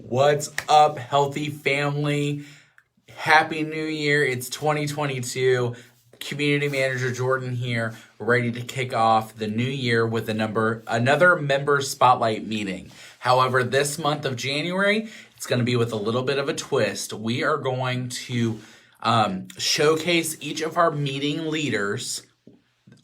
What's up, Healthy family? Happy New Year. It's 2022. Community Manager Jordan here, ready to kick off the new year with another member spotlight meeting. However, this month of January, it's going to be with a little bit of a twist. We are going to showcase each of our meeting leaders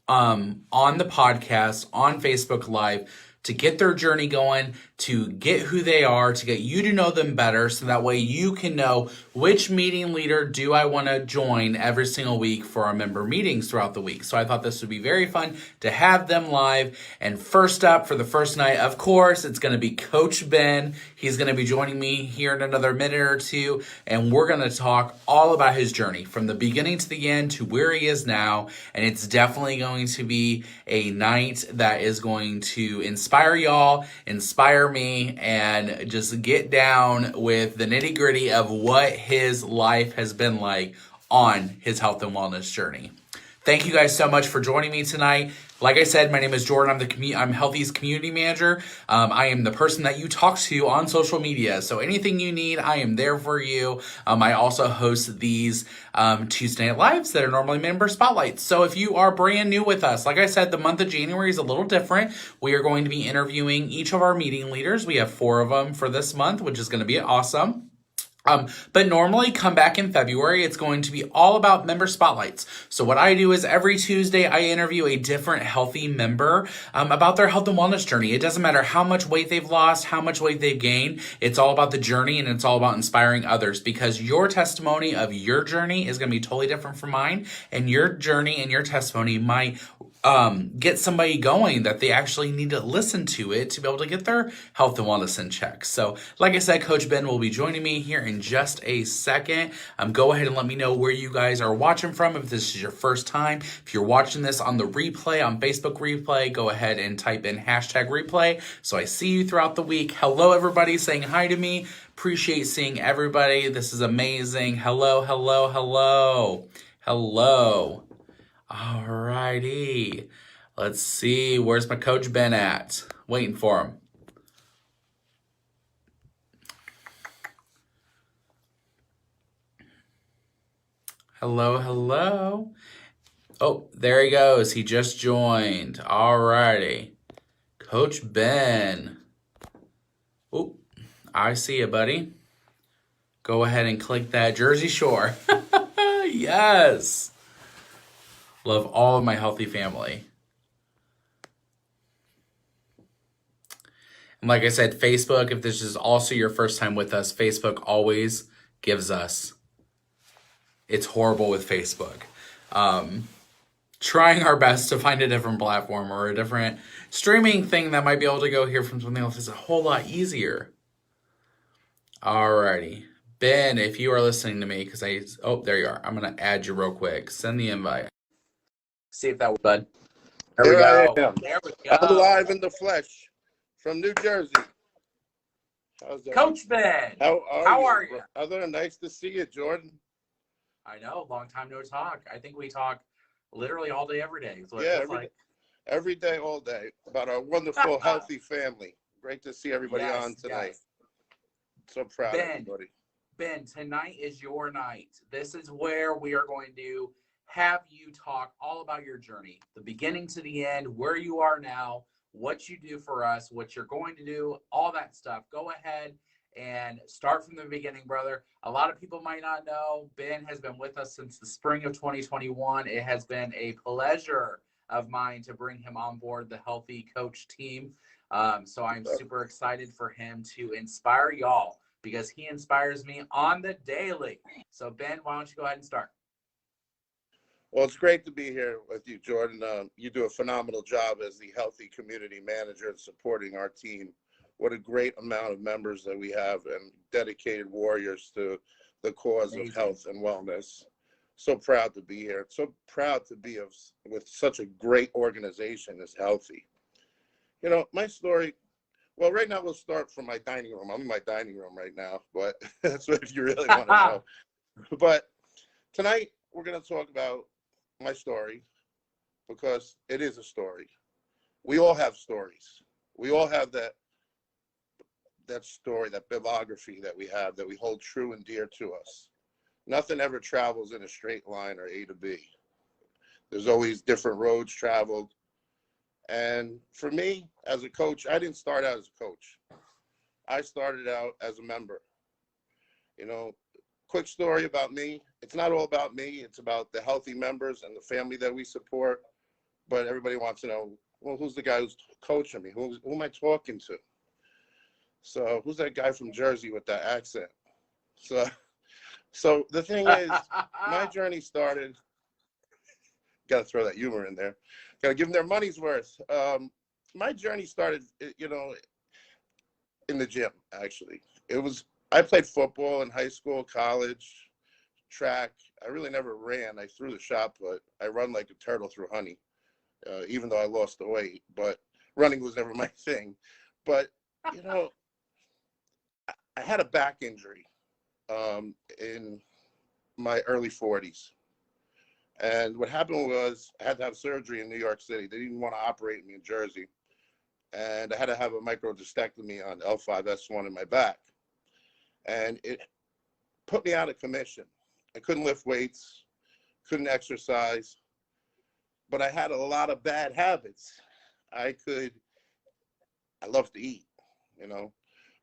on the podcast, on Facebook Live, to get their journey going, to get who they are, to get you to know them better, so that way you can know which meeting leader do I want to join every single week for our member meetings throughout the week. So I thought this would be very fun to have them live. And first up for the first night, of course, it's going to be Coach Ben. He's going to be joining me here in another minute or two, and we're going to talk all about his journey from the beginning to the end to where he is now. And it's definitely going to be a night that is going to inspire y'all, inspire me, and just get down with the nitty gritty of what his life has been like on his health and wellness journey. Thank you guys so much for joining me tonight. Like I said, my name is Jordan. I'm Healthi's community manager. I am the person that you talk to on social media. So anything you need, I am there for you. I also host these Tuesday Night Lives that are normally member spotlights. So if you are brand new with us, like I said, the month of January is a little different. We are going to be interviewing each of our meeting leaders. We have 4 of them for this month, which is going to be awesome. But normally come back in February, it's going to be all about member spotlights. So what I do is every Tuesday, I interview a different healthy member about their health and wellness journey. It doesn't matter how much weight they've lost, how much weight they've gained. It's all about the journey, and it's all about inspiring others, because your testimony of your journey is going to be totally different from mine. And your journey and your testimony might get somebody going that they actually need to listen to it to be able to get their health and wellness in check. So like I said, Coach Ben will be joining me here in just a second. Go ahead and let me know where you guys are watching from. If this is your first time, if you're watching this on the replay, on Facebook replay, go ahead and type in #replay so I see you throughout the week. Hello, everybody saying hi to me. Appreciate seeing everybody. This is amazing. Hello, hello, hello. Hello. Alrighty. Let's see. Where's my Coach Ben at? Waiting for him. Hello, hello. Oh, there he goes. He just joined. Alrighty. Coach Ben. Oh, I see you, buddy. Go ahead and click that Jersey Shore. Yes. Love all of my healthy family. And like I said, Facebook, if this is also your first time with us, Facebook always gives us. It's horrible with Facebook. Trying our best to find a different platform or a different streaming thing that might be able to go here from something else is a whole lot easier. Alrighty. Ben, if you are listening to me, there you are. I'm going to add you real quick. Send the invite. See if that works, bud. There we go. There we go. I'm live in the flesh from New Jersey. How's that? Coach Ben. How are you? Other than nice to see you, Jordan. I know. Long time no talk. I think we talk literally all day, every day. Yeah, every day, all day. About our wonderful, healthy family. Great to see everybody on tonight. Yes. So proud of everybody. Ben, tonight is your night. This is where we are going to have you talk all about your journey, the beginning to the end, where you are now, what you do for us, what you're going to do, all that stuff. Go ahead and start from the beginning, brother. A lot of people might not know, Ben has been with us since the spring of 2021. It has been a pleasure of mine to bring him on board the Healthy Coach team. So I'm super excited for him to inspire y'all, because he inspires me on the daily. So Ben, why don't you go ahead and start? Well, it's great to be here with you, Jordan. You do a phenomenal job as the Healthy Community Manager and supporting our team. What a great amount of members that we have and dedicated warriors to the cause of health and wellness. So proud to be here. So proud to be with such a great organization as Healthy. You know, my story, well, right now we'll start from my dining room. I'm in my dining room right now, but that's what if you really want to know. But tonight we're going to talk about my story, because it is a story. We all have stories. We all have that story, that bibliography that we have, that we hold true and dear to us. Nothing ever travels in a straight line or A to B. There's always different roads traveled. And for me, as a coach, I didn't start out as a coach. I started out as a member. You know, quick story about me. It's not all about me. It's about the Healthi members and the family that we support. But everybody wants to know, well, who's the guy who's coaching me? Who am I talking to? So who's that guy from Jersey with that accent? So the thing is, my journey started, got to throw that humor in there. Got to give them their money's worth. My journey started, in the gym, actually. I played football in high school, college, track. I really never ran. I threw the shot put. I run like a turtle through honey, even though I lost the weight. But running was never my thing. But, I had a back injury in my early 40s. And what happened was I had to have surgery in New York City. They didn't want to operate me in Jersey. And I had to have a microdiscectomy on L5S1 in my back. And it put me out of commission. I couldn't lift weights, couldn't exercise, but I had a lot of bad habits. I love to eat,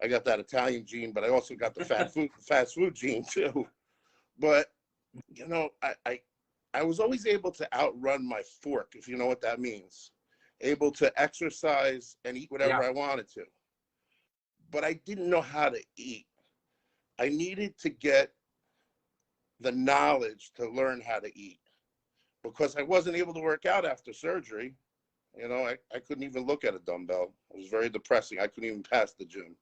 I got that Italian gene, but I also got the fast food gene too. But, I was always able to outrun my fork, if you know what that means. Able to exercise and eat whatever I wanted to. But I didn't know how to eat. I needed to get the knowledge to learn how to eat because I wasn't able to work out after surgery. I couldn't even look at a dumbbell. It was very depressing. I couldn't even pass the gym.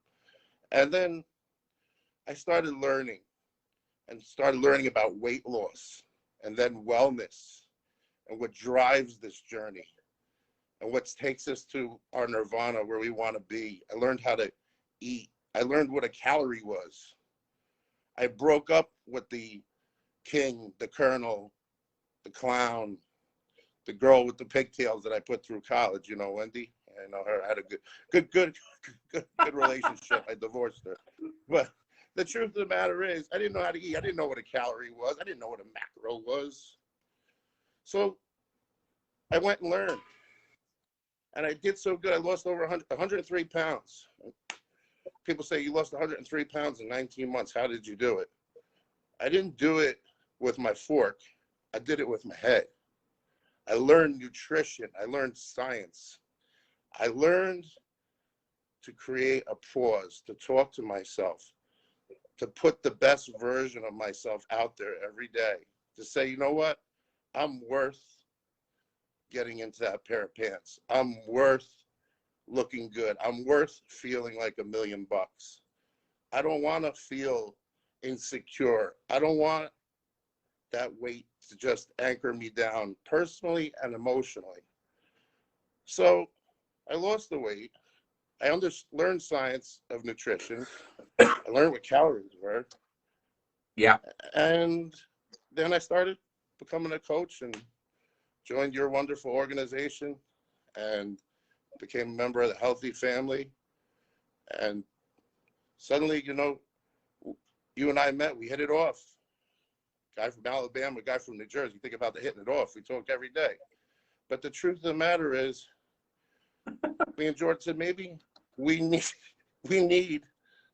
And then I started learning about weight loss and then wellness and what drives this journey and what takes us to our nirvana where we want to be. I learned how to eat. I learned what a calorie was. I broke up with the king, the colonel, the clown, the girl with the pigtails that I put through college, Wendy. I know her. I had a good relationship. I divorced her. But the truth of the matter is, I didn't know how to eat. I didn't know what a calorie was. I didn't know what a macro was. So I went and learned. And I did so good. I lost over 103 pounds. People say, you lost 103 pounds in 19 months. How did you do it? I didn't do it with my fork. I did it with my head. I learned nutrition. I learned science. I learned to create a pause, to talk to myself, to put the best version of myself out there every day, to say, you know what? I'm worth getting into that pair of pants. I'm worth looking good. I'm worth feeling like $1 million. I don't want to feel insecure. I don't want that weight to just anchor me down personally and emotionally. So I lost the weight. I learned science of nutrition. I learned what calories were. Yeah. And then I started becoming a coach and joined your wonderful organization and became a member of the Healthi family. And suddenly, you and I met, we hit it off. Guy from Alabama, guy from New Jersey. Think about the hitting it off. We talk every day. But the truth of the matter is, me and George said, maybe we need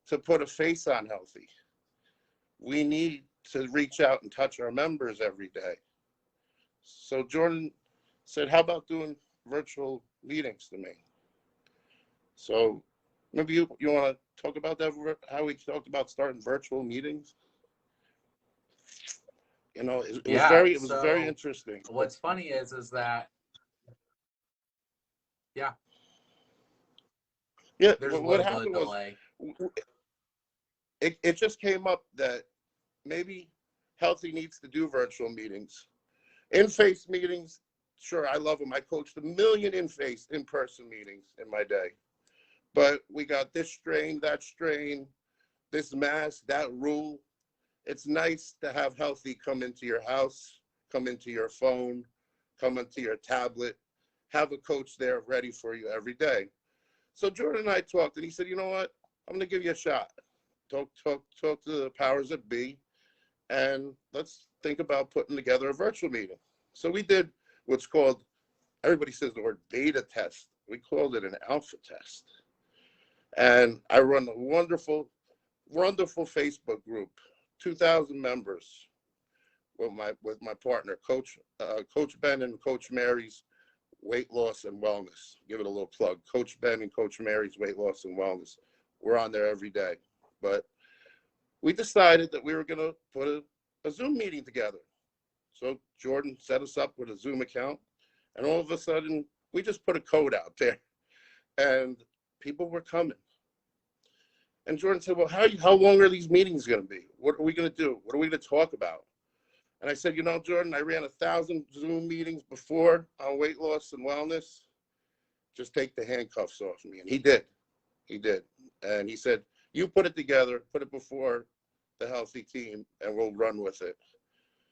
to put a face on Healthi. We need to reach out and touch our members every day. So Jordan said, how about doing virtual meetings to me? So maybe you want to talk about that, how we talked about starting virtual meetings? It was very interesting. What's funny is that, yeah, there's what happened was delay. It just came up that maybe Healthi needs to do virtual meetings. In-face meetings, sure, I love them. I coached 1 million in-person meetings in my day. But we got this strain, that strain, this mask, that rule. It's nice to have Healthi come into your house, come into your phone, come into your tablet, have a coach there ready for you every day. So Jordan and I talked, and he said, you know what? I'm going to give you a shot. Talk to the powers that be, and let's think about putting together a virtual meeting. So we did what's called, everybody says the word beta test. We called it an alpha test. And I run a wonderful Facebook group, 2,000 members, with my partner, Coach Ben and Coach Mary's Weight Loss and Wellness. Give it a little plug. Coach Ben and Coach Mary's Weight Loss and Wellness. We're on there every day. But we decided that we were going to put a Zoom meeting together. So Jordan set us up with a Zoom account, and all of a sudden, we just put a code out there, and people were coming. And Jordan said, well, how long are these meetings going to be? What are we going to do? What are we going to talk about? And I said, you know, Jordan, I ran 1,000 Zoom meetings before on weight loss and wellness. Just take the handcuffs off me. And he did. And he said, you put it together, put it before the Healthi team, and we'll run with it.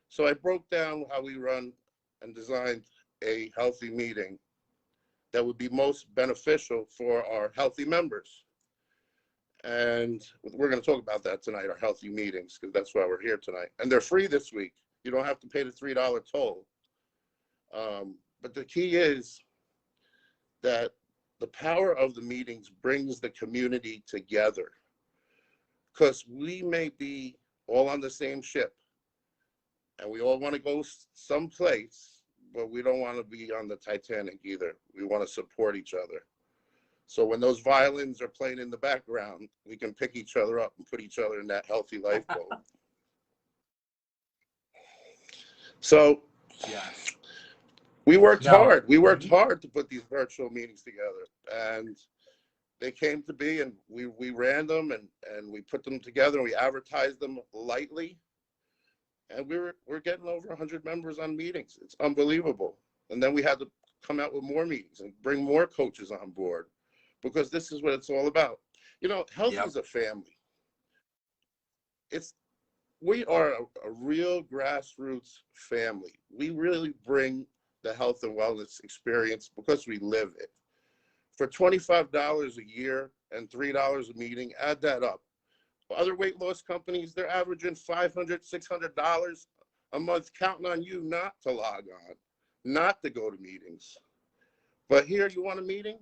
So I broke down how we run and designed a Healthi meeting that would be most beneficial for our Healthi members. And we're going to talk about that tonight, our Healthi meetings, because that's why we're here tonight. And they're free this week. You don't have to pay the $3 toll. But the key is that the power of the meetings brings the community together, because we may be all on the same ship and we all want to go someplace, but we don't want to be on the Titanic either. We want to support each other. So when those violins are playing in the background, we can pick each other up and put each other in that healthy lifeboat. So Yes. we worked hard. We worked hard to put these virtual meetings together, and they came to be, and we ran them, and we put them together, and we advertised them lightly, and we're getting over 100 members on meetings. It's unbelievable. And then we had to come out with more meetings and bring more coaches on board, because this is what it's all about. You know, Healthi is a family. We are a real grassroots family. We really bring the health and wellness experience because we live it. For $25 a year and $3 a meeting, add that up. Other weight loss companies, they're averaging $500, $600 a month, counting on you not to log on, not to go to meetings. But here, you want a meeting?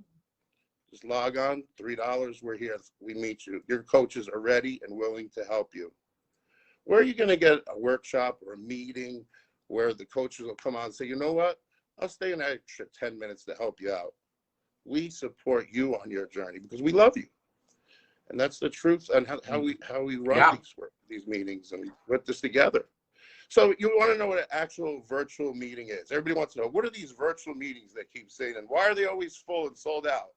Just log on, $3, we're here, we meet you. Your coaches are ready and willing to help you. Where are you going to get a workshop or a meeting where the coaches will come on and say, you know what, I'll stay an extra 10 minutes to help you out. We support you on your journey because we love you. And that's the truth and how we run these meetings, and we put this together. So you want to know what an actual virtual meeting is. Everybody wants to know, what are these virtual meetings that keep saying, and why are they always full and sold out?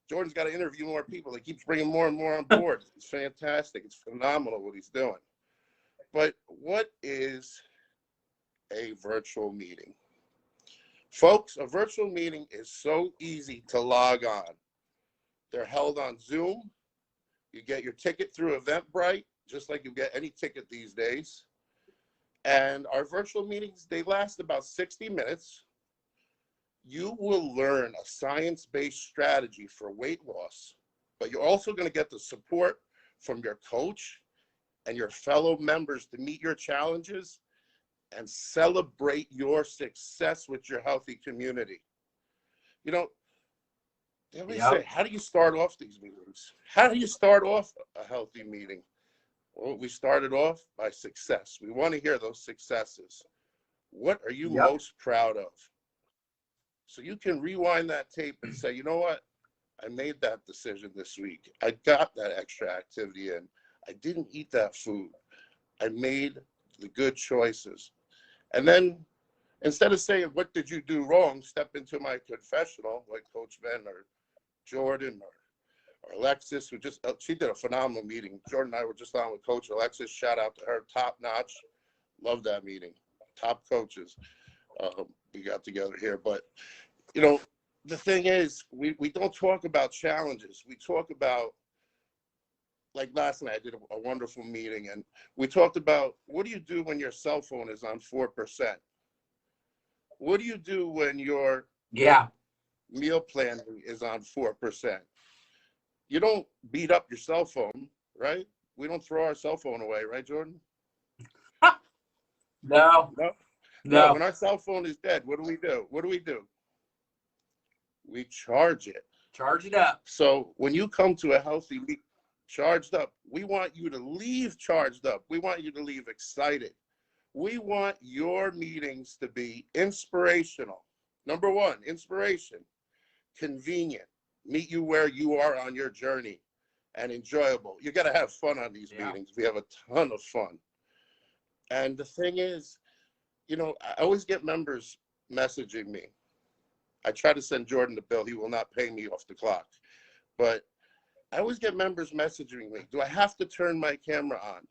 Jordan's got to interview more people. He keeps bringing more and more on board. It's fantastic. It's phenomenal what he's doing. But what is a virtual meeting? Folks, a virtual meeting is so easy to log on. They're held on Zoom. You get your ticket through Eventbrite, just like you get any ticket these days. And our virtual meetings, they last about 60 minutes. You will learn a science-based strategy for weight loss, but you're also going to get the support from your coach and your fellow members to meet your challenges and celebrate your success with your Healthi community. You know, they always say, how do you start off these meetings? How do you start off a Healthi meeting? Well, we started off by success. We want to hear those successes. What are you most proud of? So you can rewind that tape and say, you know what? I made that decision this week. I got that extra activity in. I didn't eat that food. I made the good choices. And then instead of saying, what did you do wrong? Step into my confessional, like Coach Ben or Jordan or Alexis, she did a phenomenal meeting. Jordan and I were just on with Coach Alexis. Shout out to her, top notch. Love that meeting. Top coaches. We got together here. But, you know, the thing is, we don't talk about challenges. We talk about, like last night, I did a wonderful meeting, and we talked about, what do you do when your cell phone is on 4%? What do you do when your meal planning is on 4%? You don't beat up your cell phone, right? We don't throw our cell phone away, right, Jordan? No, No. No, no. when our cell phone is dead, what do we do? What do we do? We charge it. Charge it up. So when you come to a healthy week charged up, we want you to leave charged up. We want you to leave excited. We want your meetings to be inspirational. Number one, inspiration, convenient, meet you where you are on your journey, and enjoyable. You got to have fun on these meetings. We have a ton of fun. And the thing is, you know, I always get members messaging me. I try to send Jordan the bill. He will not pay me off the clock. But I always get members messaging me. Do I have to turn my camera on?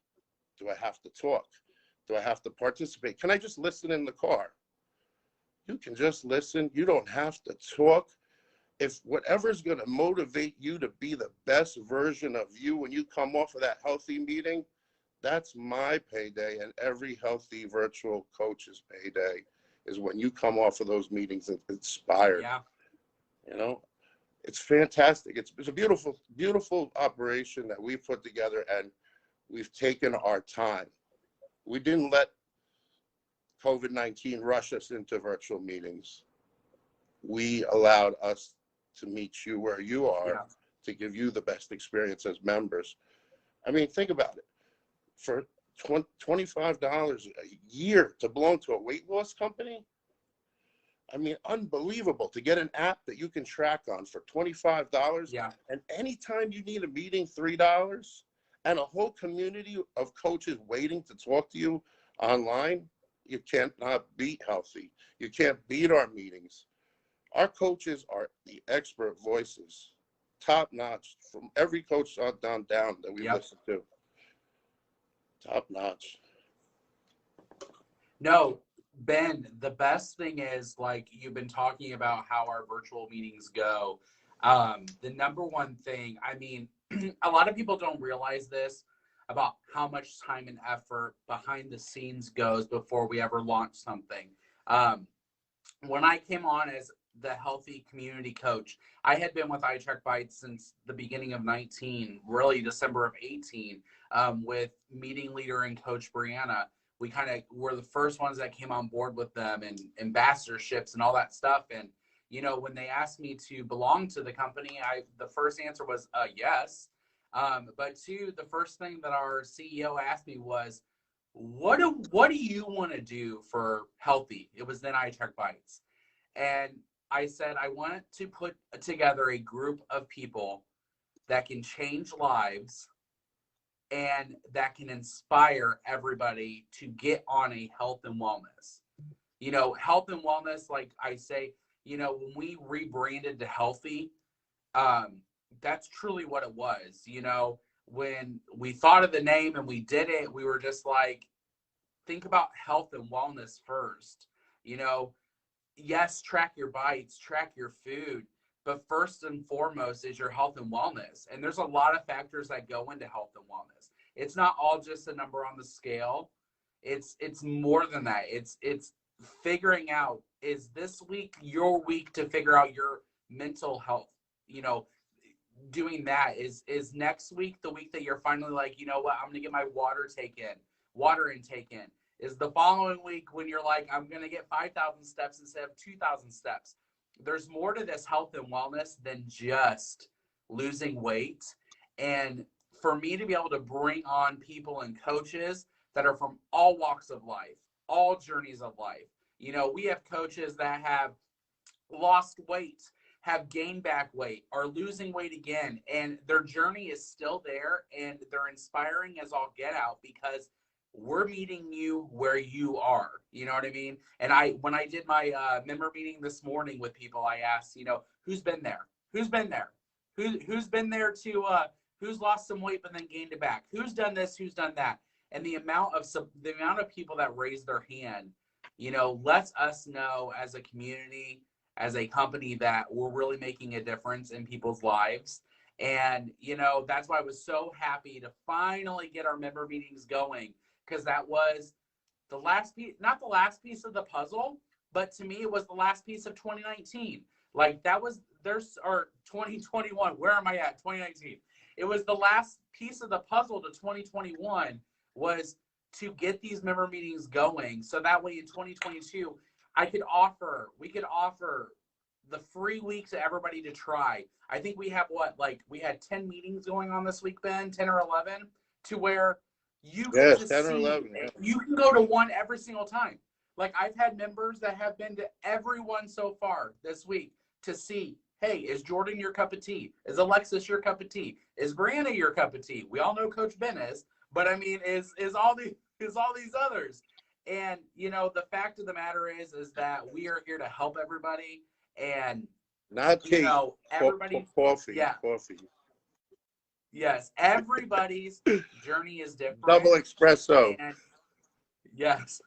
Do I have to talk? Do I have to participate? Can I just listen in the car? You can just listen. You don't have to talk. If whatever's going to motivate you to be the best version of you when you come off of that healthy meeting, that's my payday, and every healthy virtual coach's payday is when you come off of those meetings inspired. Yeah. You know, it's fantastic. It's a beautiful, beautiful operation that we've put together, and we've taken our time. We didn't let COVID-19 rush us into virtual meetings. We allowed us to meet you where you are, to give you the best experience as members. I mean, think about it. For $25 a year to belong to a weight loss company, I mean, unbelievable. To get an app that you can track on for $25, and anytime you need a meeting, $3, and a whole community of coaches waiting to talk to you online, you can't not beat Healthi. You can't beat our meetings. Our coaches are the expert voices, top notch, from every coach down that we listen to. Top notch. No, Ben, the best thing is, like, you've been talking about how our virtual meetings go. The number one thing, I mean, a lot of people don't realize this about how much time and effort behind the scenes goes before we ever launch something. When I came on as the Healthi community coach, I had been with iCheck Bites since the beginning of 19, really December of 18, with meeting leader and coach Brianna. We kind of were the first ones that came on board with them, and ambassadorships and all that stuff. And, you know, when they asked me to belong to the company, the first answer was yes. But two, the first thing that our CEO asked me was, what do you want to do for Healthi? It was then iCheck Bites. And I said, I want to put together a group of people that can change lives and that can inspire everybody to get on a health and wellness. You know, health and wellness, like I say, you know, when we rebranded to Healthi, that's truly what it was. You know, when we thought of the name and we did it, we were just like, think about health and wellness first. You know, yes, track your bites, track your food, but first and foremost is your health and wellness. And there's a lot of factors that go into health and wellness. It's not all just a number on the scale. It's more than that. It's figuring out, is this week your week to figure out your mental health? You know, doing that is next week the week that you're finally like, you know what, I'm gonna get my water intake in. Is the following week when you're like, I'm gonna get 5,000 steps instead of 2,000 steps. There's more to this health and wellness than just losing weight. And for me to be able to bring on people and coaches that are from all walks of life, all journeys of life. You know, we have coaches that have lost weight, have gained back weight, are losing weight again, and their journey is still there, and they're inspiring as all get out because we're meeting you where you are. You know what I mean? And when I did my member meeting this morning with people, I asked, you know, who's been there? Who's been there? Who's been there to who's lost some weight but then gained it back? Who's done this? Who's done that? And the amount of people that raise their hand, you know, lets us know as a community, as a company, that we're really making a difference in people's lives. And, you know, that's why I was so happy to finally get our member meetings going, because that was the last piece, not the last piece of the puzzle, but to me, it was the last piece of 2019. Like that was or 2021. Where am I at? 2019. It was the last piece of the puzzle to 2021 was to get these member meetings going. So that way in 2022, we could offer the free week to everybody to try. I think we have we had 10 meetings going on this week, Ben, 10 or 11, to where you can Yes, just 10 or see, 11. Yeah. you can go to one every single time. Like I've had members that have been to every one so far this week to see, hey, is Jordan your cup of tea? Is Alexis your cup of tea? Is Brianna your cup of tea? We all know Coach Ben is, but I mean, is all these others? And the fact of the matter is that we are here to help everybody, and Not tea. Everybody, Coffee. yeah, Coffee. yes, everybody's journey is different. Double espresso. And yes,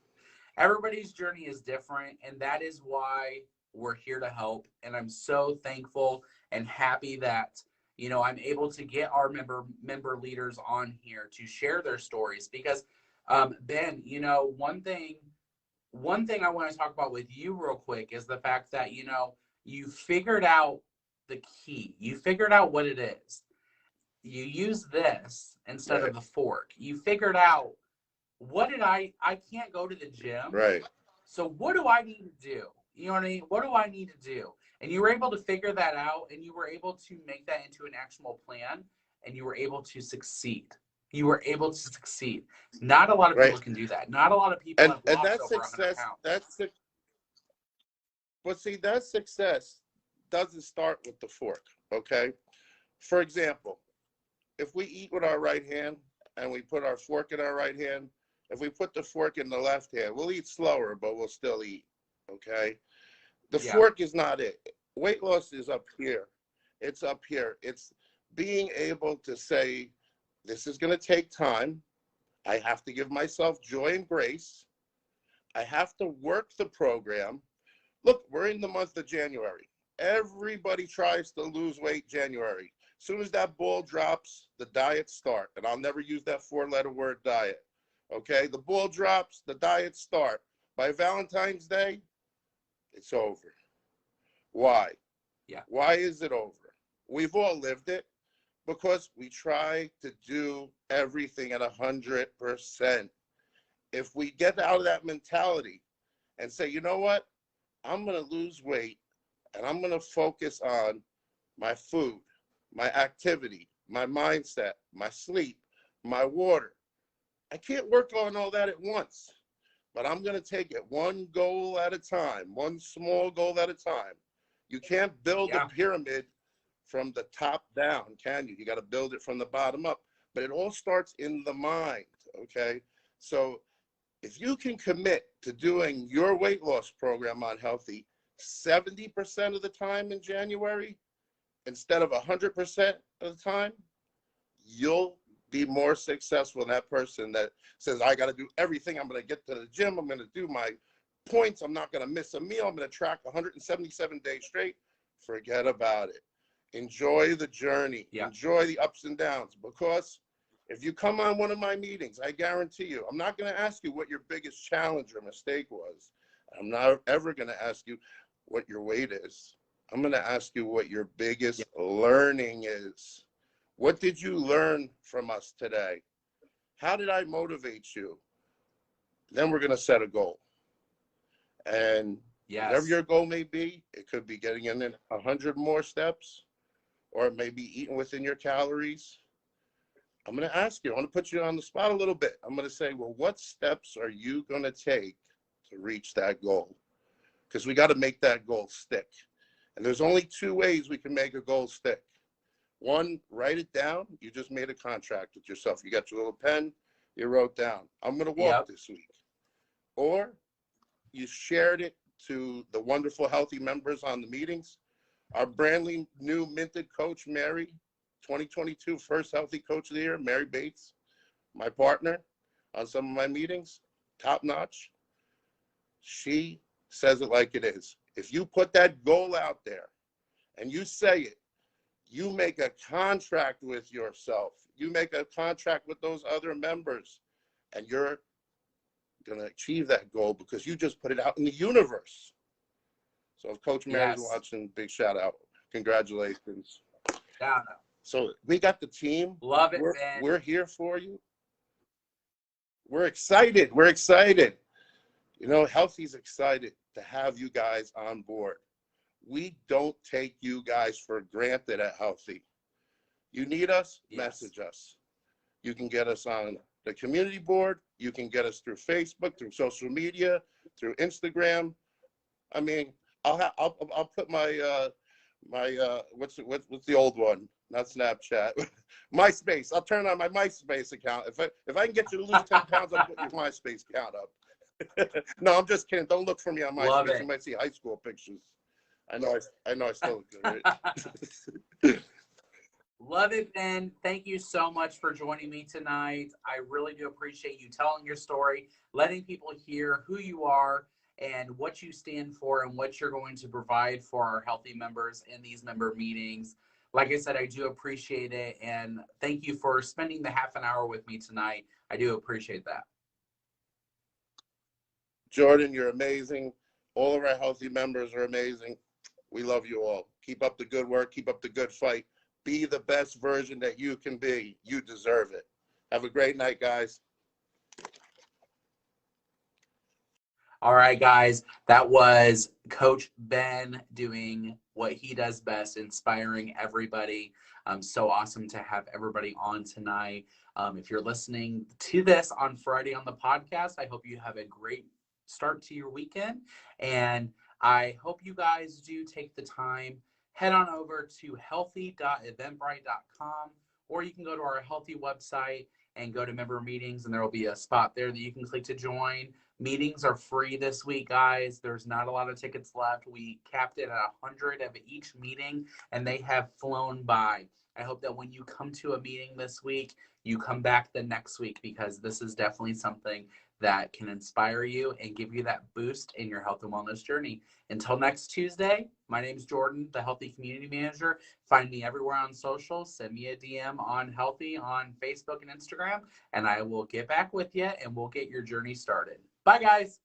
everybody's journey is different, and that is why we're here to help. And I'm so thankful and happy that I'm able to get our member leaders on here to share their stories, because Ben, one thing I want to talk about with you real quick is the fact that you figured out the key. You figured out what it is. You use this instead of the fork. You figured out, I can't go to the gym. Right. So what do I need to do? You know what I mean? What do I need to do? And you were able to figure that out, and you were able to make that into an actionable plan, and you were able to succeed. You were able to succeed. Not a lot of people can do that. Not a lot of people have lost that over 100 pounds. But see, that success doesn't start with the fork, okay? For example, if we eat with our right hand and we put our fork in our right hand, if we put the fork in the left hand, we'll eat slower, but we'll still eat, okay? The fork is not it. Weight loss is up here. It's up here. It's being able to say, this is going to take time. I have to give myself joy and grace. I have to work the program. Look, we're in the month of January. Everybody tries to lose weight January. As soon as that ball drops, the diets start. And I'll never use that 4-letter word diet. Okay? The ball drops, the diets start. By Valentine's Day, it's over. Why? Yeah. Why is it over? We've all lived it because we try to do everything at 100%. If we get out of that mentality and say, you know what? I'm going to lose weight and I'm going to focus on my food, my activity, my mindset, my sleep, my water. I can't work on all that at once, but I'm going to take it one goal at a time, one small goal at a time. You can't build a pyramid from the top down, can you? You got to build it from the bottom up. But it all starts in the mind, okay? So if you can commit to doing your weight loss program on Healthi 70% of the time in January instead of 100% of the time, you'll be more successful than that person that says, I got to do everything. I'm going to get to the gym. I'm going to do my points. I'm not going to miss a meal. I'm going to track 177 days straight. Forget about it. Enjoy the journey. Enjoy the ups and downs, because if you come on one of my meetings, I guarantee you, I'm not going to ask you what your biggest challenge or mistake was. I'm not ever going to ask you what your weight is. I'm going to ask you what your biggest learning is. What did you learn from us today? How did I motivate you? Then we're going to set a goal. And whatever your goal may be, it could be getting in 100 more steps, or it may be eating within your calories. I'm going to ask you, I want to put you on the spot a little bit. I'm going to say, well, what steps are you going to take to reach that goal? Because we got to make that goal stick. And there's only 2 ways we can make a goal stick. One, write it down. You just made a contract with yourself. You got your little pen, you wrote down, I'm going to walk this week. Or you shared it to the wonderful Healthi members on the meetings. Our brand new minted coach, Mary, 2022 first Healthi Coach of the Year, Mary Bates, my partner on some of my meetings, top notch. She says it like it is. If you put that goal out there and you say it, you make a contract with yourself. You make a contract with those other members, and you're going to achieve that goal because you just put it out in the universe. So if Coach Mary's Yes. watching, big shout out. Congratulations. Yeah. So we got the team. Love it, man. We're here for you. We're excited. We're excited. You know, Healthi's excited to have you guys on board. We don't take you guys for granted at Healthi. You need us, Yes. message us. You can get us on the community board. You can get us through Facebook, through social media, through Instagram. I mean, I'll put my what's the old one? Not Snapchat, MySpace. I'll turn on my MySpace account. If I can get you to lose 10 pounds, I'll put your MySpace account up. No, I'm just kidding. Don't look for me on MySpace. You might see high school pictures. I know I still look good, right? Love it, Ben. Thank you so much for joining me tonight. I really do appreciate you telling your story, letting people hear who you are and what you stand for and what you're going to provide for our Healthi members in these member meetings. Like I said, I do appreciate it. And thank you for spending the half an hour with me tonight. I do appreciate that. Jordan, you're amazing. All of our Healthi members are amazing. We love you all. Keep up the good work. Keep up the good fight. Be the best version that you can be. You deserve it. Have a great night, guys. All right, guys, that was Coach Ben doing what he does best, inspiring everybody. So awesome to have everybody on tonight. If you're listening to this on Friday on the podcast, I hope you have a great start to your weekend. And I hope you guys do take the time, head on over to healthi.eventbrite.com, or you can go to our Healthi website and go to member meetings, and there will be a spot there that you can click to join. Meetings are free this week, guys. There's not a lot of tickets left. We capped it at 100 of each meeting, and they have flown by. I hope that when you come to a meeting this week, you come back the next week, because this is definitely something that can inspire you and give you that boost in your health and wellness journey. Until next Tuesday, my name is Jordan, the Healthi Community Manager. Find me everywhere on social. Send me a DM on Healthi on Facebook and Instagram, and I will get back with you, and we'll get your journey started. Bye, guys.